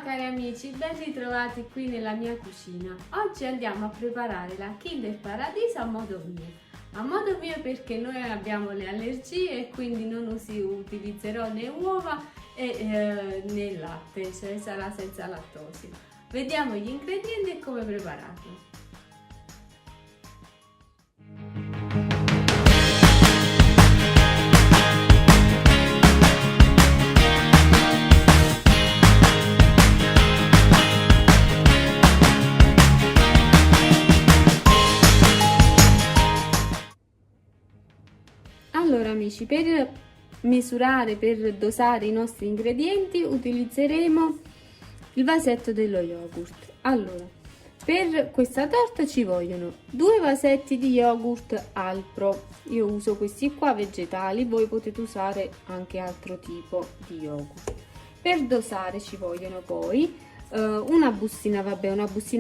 cari amici, ben ritrovati qui nella mia cucina. Oggi andiamo a preparare la Kinder Paradiso a modo mio. A modo mio perché noi abbiamo le allergie e quindi non utilizzerò né uova né latte, cioè sarà senza lattosio. Vediamo gli ingredienti e come prepararlo. Allora amici, per misurare, per dosare i nostri ingredienti utilizzeremo il vasetto dello yogurt. Allora, per questa torta ci vogliono 2 vasetti di yogurt Alpro. Io uso questi qua vegetali, voi potete usare anche altro tipo di yogurt. Per dosare ci vogliono poi una bustina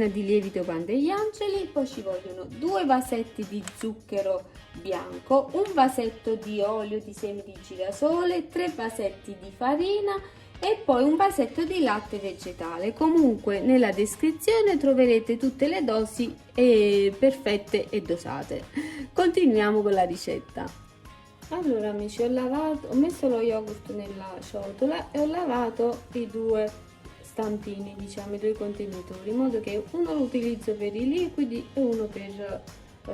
di lievito pan degli angeli, poi ci vogliono 2 vasetti di zucchero bianco, un vasetto di olio di semi di girasole, 3 vasetti di farina e poi un vasetto di latte vegetale. Comunque nella descrizione troverete tutte le dosi perfette e dosate. Continuiamo con la ricetta. Allora amici, ho messo lo yogurt nella ciotola e ho lavato i 2 stampini, diciamo i 2 contenitori, in modo che uno lo utilizzo per i liquidi e uno per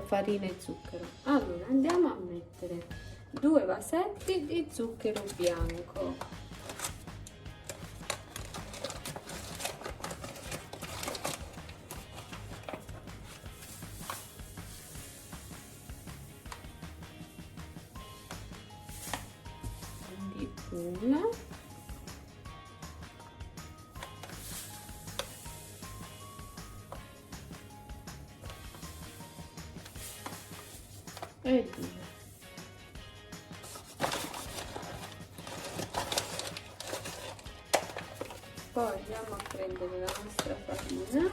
farina e zucchero. Allora andiamo a mettere 2 vasetti di zucchero bianco, quindi uno e 2. Poi andiamo a prendere la nostra farina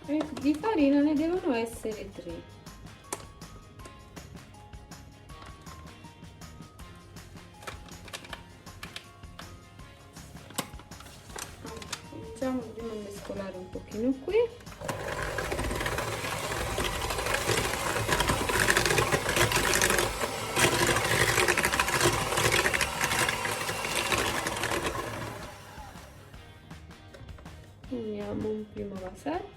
e di farina ne devono essere 3. Cominciamo prima a mescolare un pochino qui. Uniamo un primo vasetto.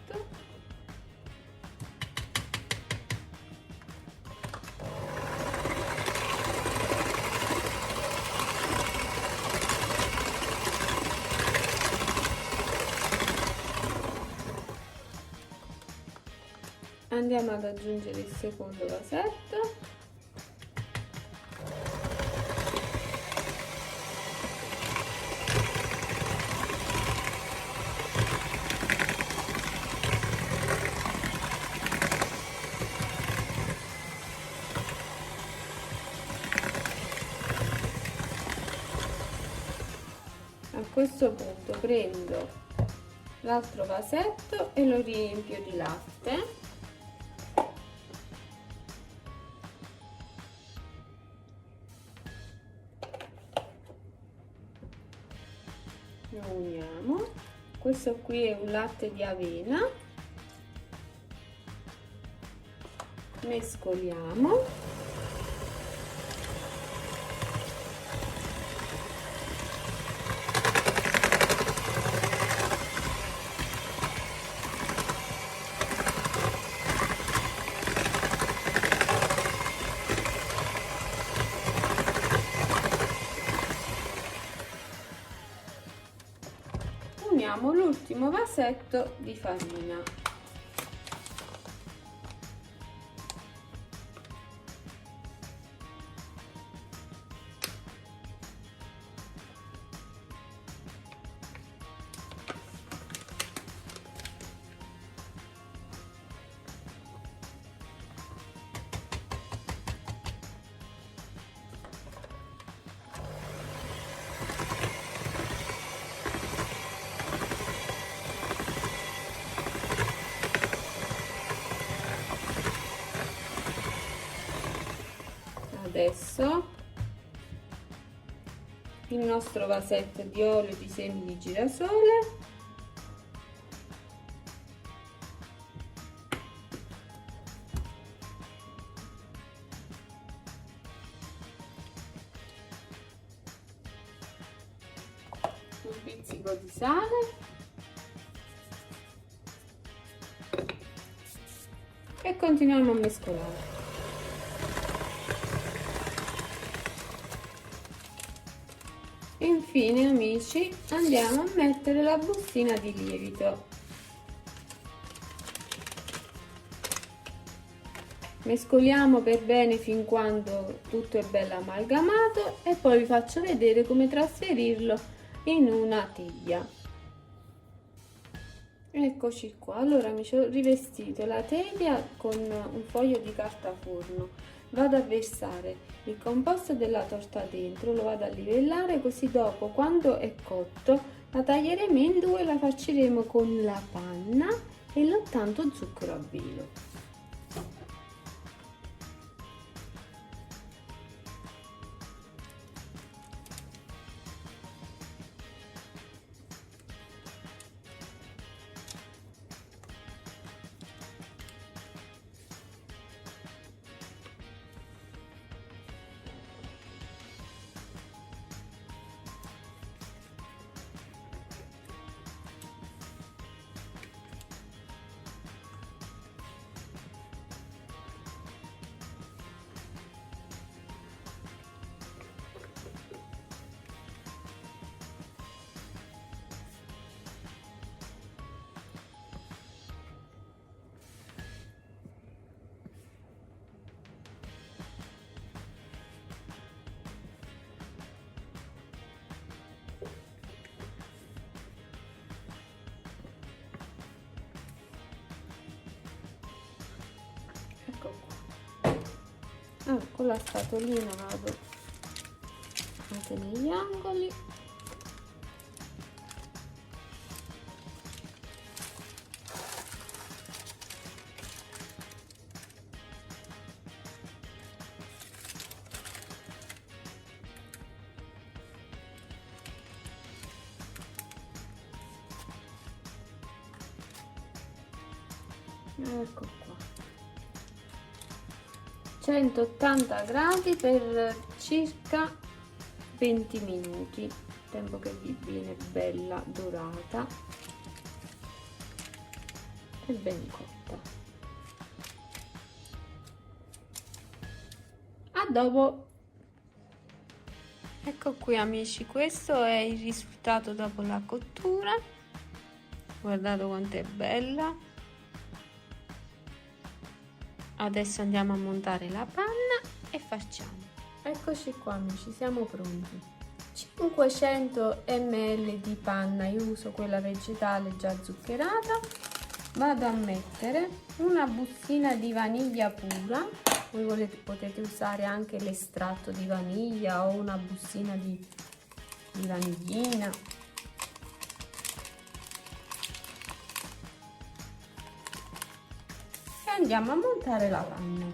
Andiamo ad aggiungere il secondo vasetto. A questo punto prendo l'altro vasetto e lo riempio di latte. Lo uniamo. Questo qui è un latte di avena. Mescoliamo. Uniamo l'ultimo vasetto di farina. Adesso il nostro vasetto di olio di semi di girasole. Un pizzico di sale e continuiamo a mescolare. Infine, amici, andiamo a mettere la bustina di lievito. Mescoliamo per bene fin quando tutto è bello amalgamato e poi vi faccio vedere come trasferirlo in una teglia. Eccoci qua. Allora mi ho rivestito la teglia con un foglio di carta forno. Vado a versare il composto della torta dentro, lo vado a livellare, così dopo, quando è cotto, la taglieremo in due e la farciremo con la panna e l'80 zucchero a velo. Ecco qua. Con la spatolina vado anche negli angoli. Ecco qua. 180 gradi per circa 20 minuti, tempo che vi viene bella dorata e ben cotta. A dopo. Ecco qui, amici, questo è il risultato dopo la cottura. Guardate quanto è bella. Adesso andiamo a montare la panna e facciamo. Eccoci qua, amici, siamo pronti. 500 ml di panna, io uso quella vegetale già zuccherata. Vado a mettere una bustina di vaniglia pura, voi potete usare anche l'estratto di vaniglia o una bustina di vaniglina. Andiamo a montare la panna.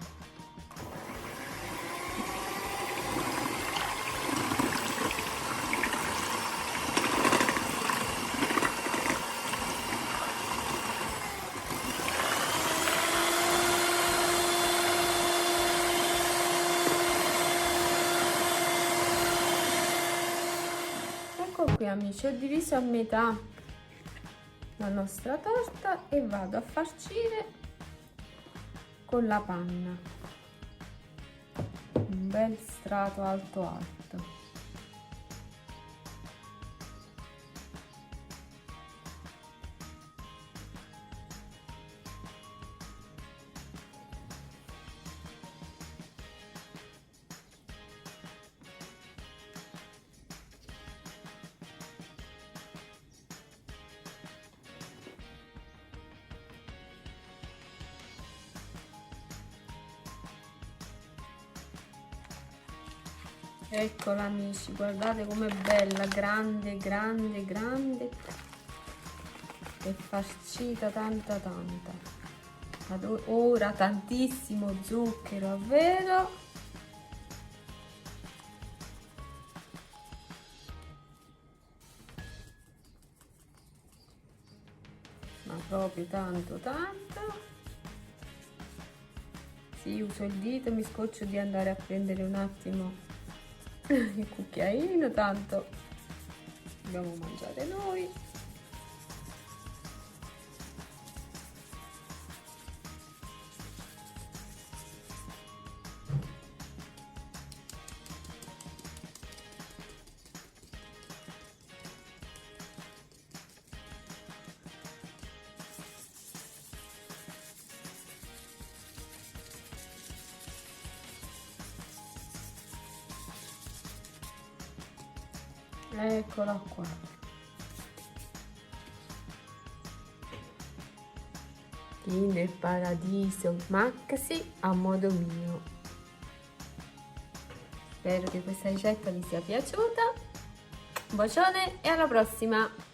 Ecco qui, amici, ho diviso a metà la nostra torta e vado a farcire con la panna, un bel strato alto alto. Eccola, amici, guardate com'è bella, grande, grande, grande e farcita tanta. Ora tantissimo zucchero a velo. proprio tanto tanto. Sì, uso il dito, mi scoccio di andare a prendere un attimo il cucchiaino, tanto dobbiamo mangiare noi. Eccola qua. Kinder Paradiso Maxi a modo mio. Spero che questa ricetta vi sia piaciuta. Un bacione e alla prossima!